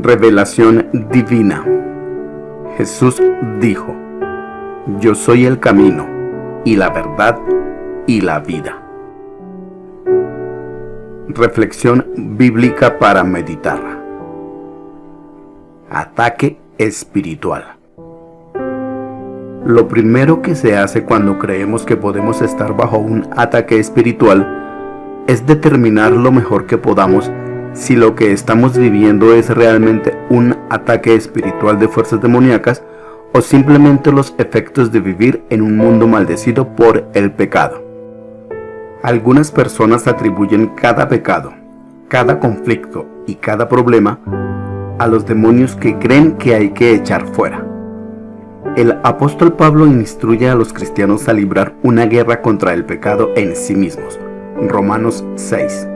Revelación divina. Jesús dijo: Yo soy el camino, y la verdad, y la vida. Reflexión bíblica para meditar. Ataque espiritual. Lo primero que se hace cuando creemos que podemos estar bajo un ataque espiritual es determinar lo mejor que podamos si lo que estamos viviendo es realmente un ataque espiritual de fuerzas demoníacas o simplemente los efectos de vivir en un mundo maldecido por el pecado. Algunas personas atribuyen cada pecado, cada conflicto y cada problema a los demonios que creen que hay que echar fuera. El apóstol Pablo instruye a los cristianos a librar una guerra contra el pecado en sí mismos, Romanos 6,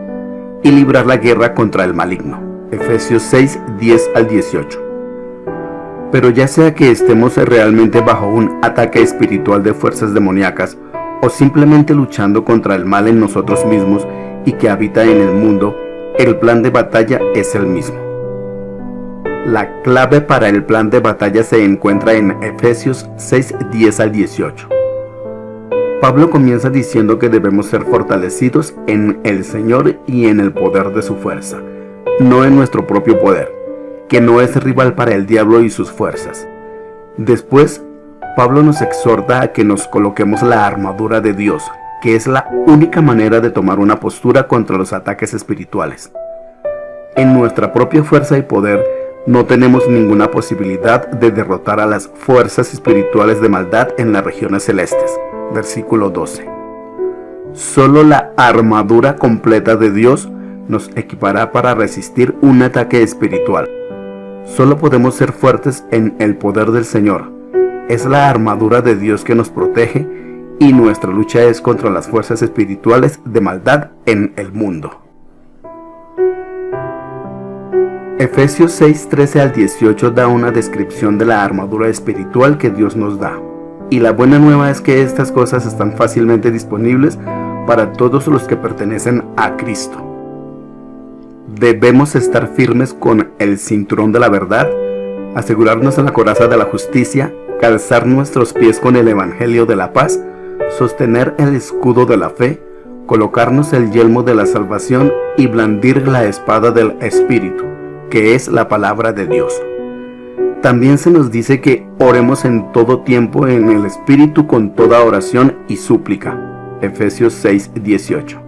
y librar la guerra contra el maligno, Efesios 6, 10 al 18. Pero ya sea que estemos realmente bajo un ataque espiritual de fuerzas demoníacas o simplemente luchando contra el mal en nosotros mismos y que habita en el mundo, el plan de batalla es el mismo. La clave para el plan de batalla se encuentra en Efesios 6, 10 al 18. Pablo comienza diciendo que debemos ser fortalecidos en el Señor y en el poder de su fuerza, no en nuestro propio poder, que no es rival para el diablo y sus fuerzas. Después, Pablo nos exhorta a que nos coloquemos la armadura de Dios, que es la única manera de tomar una postura contra los ataques espirituales. En nuestra propia fuerza y poder, no tenemos ninguna posibilidad de derrotar a las fuerzas espirituales de maldad en las regiones celestes. Versículo 12. Solo la armadura completa de Dios nos equipará para resistir un ataque espiritual. Solo podemos ser fuertes en el poder del Señor. Es la armadura de Dios que nos protege y nuestra lucha es contra las fuerzas espirituales de maldad en el mundo. Efesios 6, 13 al 18 da una descripción de la armadura espiritual que Dios nos da. Y la buena nueva es que estas cosas están fácilmente disponibles para todos los que pertenecen a Cristo. Debemos estar firmes con el cinturón de la verdad, asegurarnos en la coraza de la justicia, calzar nuestros pies con el evangelio de la paz, sostener el escudo de la fe, colocarnos el yelmo de la salvación y blandir la espada del Espíritu, que es la palabra de Dios. También se nos dice que oremos en todo tiempo en el Espíritu con toda oración y súplica. Efesios 6, 18.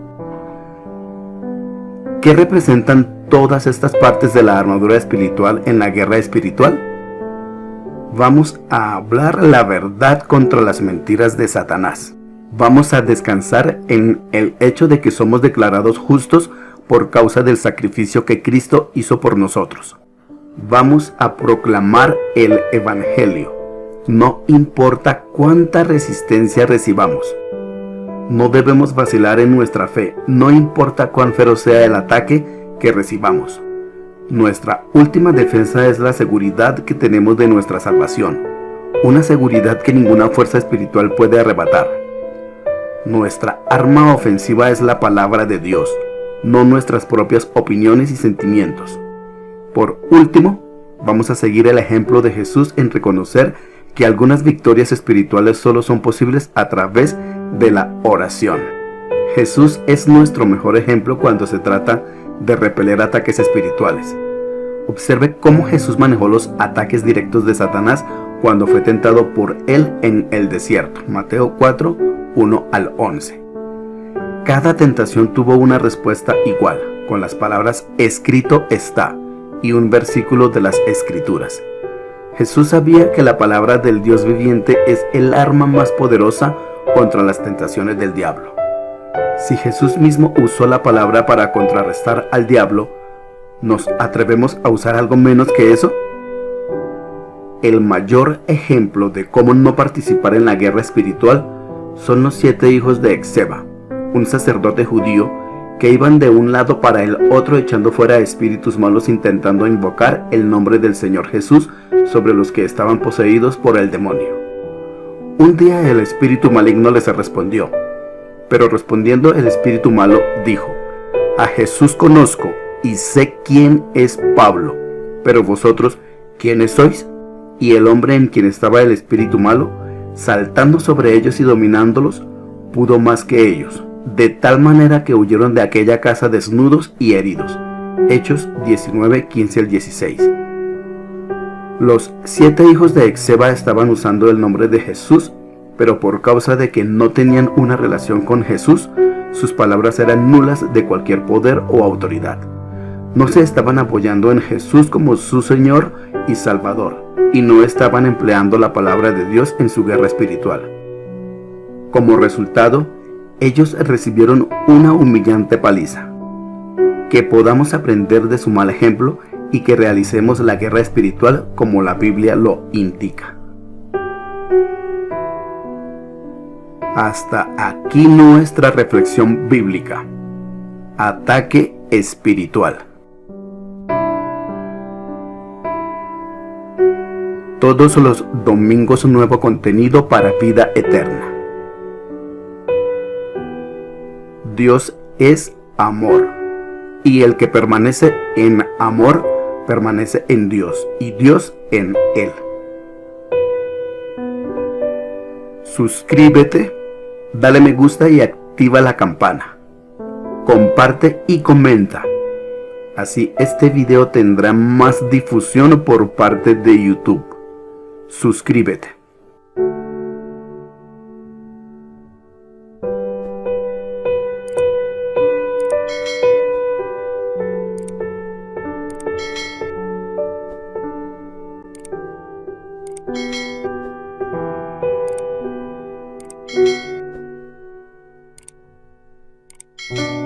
¿Qué representan todas estas partes de la armadura espiritual en la guerra espiritual? Vamos a hablar la verdad contra las mentiras de Satanás. Vamos a descansar en el hecho de que somos declarados justos por causa del sacrificio que Cristo hizo por nosotros. Vamos a proclamar el Evangelio, no importa cuánta resistencia recibamos. No debemos vacilar en nuestra fe, no importa cuán feroz sea el ataque que recibamos. Nuestra última defensa es la seguridad que tenemos de nuestra salvación, una seguridad que ninguna fuerza espiritual puede arrebatar. Nuestra arma ofensiva es la palabra de Dios, no nuestras propias opiniones y sentimientos. Por último, vamos a seguir el ejemplo de Jesús en reconocer que algunas victorias espirituales solo son posibles a través de la oración. Jesús es nuestro mejor ejemplo cuando se trata de repeler ataques espirituales. Observe cómo Jesús manejó los ataques directos de Satanás cuando fue tentado por él en el desierto. Mateo 4, 1 al 11. Cada tentación tuvo una respuesta igual, con las palabras escrito está y un versículo de las Escrituras. Jesús sabía que la palabra del Dios viviente es el arma más poderosa contra las tentaciones del diablo. Si Jesús mismo usó la palabra para contrarrestar al diablo, ¿nos atrevemos a usar algo menos que eso? El mayor ejemplo de cómo no participar en la guerra espiritual son los 7 hijos de Esceva, un sacerdote judío que iban de un lado para el otro echando fuera espíritus malos intentando invocar el nombre del Señor Jesús sobre los que estaban poseídos por el demonio. Un día el espíritu maligno les respondió, pero respondiendo el espíritu malo dijo: a Jesús conozco y sé quién es Pablo, Pero vosotros, ¿quiénes sois? Y el hombre en quien estaba el espíritu malo, saltando sobre ellos y dominándolos, pudo más que ellos, de tal manera que huyeron de aquella casa desnudos y heridos. Hechos 19, 15 al 16. Los 7 hijos de Esceva estaban usando el nombre de Jesús, pero por causa de que no tenían una relación con Jesús, sus palabras eran nulas de cualquier poder o autoridad. No se estaban apoyando en Jesús como su Señor y Salvador, y no estaban empleando la palabra de Dios en su guerra espiritual. Como resultado, ellos recibieron una humillante paliza. Que podamos aprender de su mal ejemplo y que realicemos la guerra espiritual como la Biblia lo indica. Hasta aquí nuestra reflexión bíblica. Ataque espiritual. Todos los domingos nuevo contenido para vida eterna. Dios es amor, y el que permanece en amor permanece en Dios y Dios en él. Suscríbete, dale me gusta y activa la campana. Comparte y comenta. Así este video tendrá más difusión por parte de YouTube. Suscríbete. Thank you.